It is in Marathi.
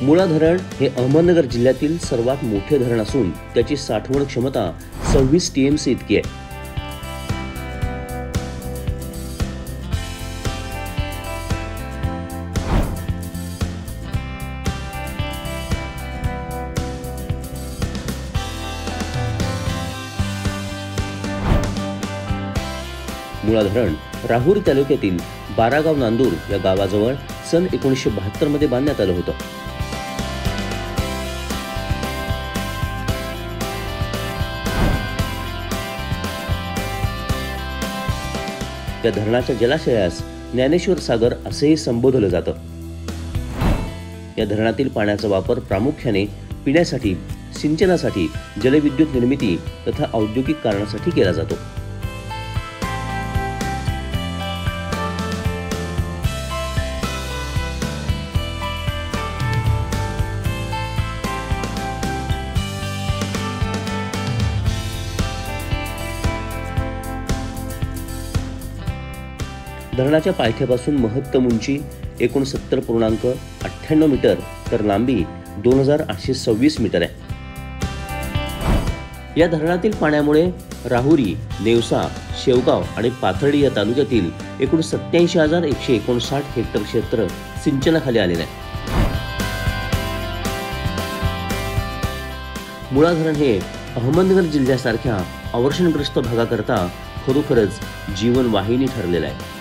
मुळा धरण हे अहमदनगर जिल्ह्यातील सर्वात मोठे धरण असून त्याची साठवण क्षमता 26 टीएमसी इतकी आहे. मुळा धरण राहुरी तालुक्यातील बारागाव नांदूर या गावाजवळ सन 1972 मध्ये बांधण्यात आलं होतं. या धरणाच्या जलाशयास ज्ञानेश्वर सागर असेही संबोधलं जातं. या धरणातील पाण्याचा वापर प्रामुख्याने पिण्यासाठी, सिंचनासाठी, जलविद्युत निर्मिती तथा औद्योगिक कारणासाठी केला जातो. धरणाच्या पायथ्यापासून महत्तम उंची 69.98 मीटर तर लांबी 2826 मीटर आहे. या धरणातील पाण्यामुळे राहुरी, नेवसा, शेवगाव आणि पाथर्डी या तालुक्यातील एकूण 87,159 हेक्टर क्षेत्र सिंचनाखाली आलेले आहे. मुळा धरण हे अहमदनगर जिल्ह्यासारख्या अवर्षणग्रस्त भागाकरता खरोखरच जीवनवाहिनी ठरलेलं आहे.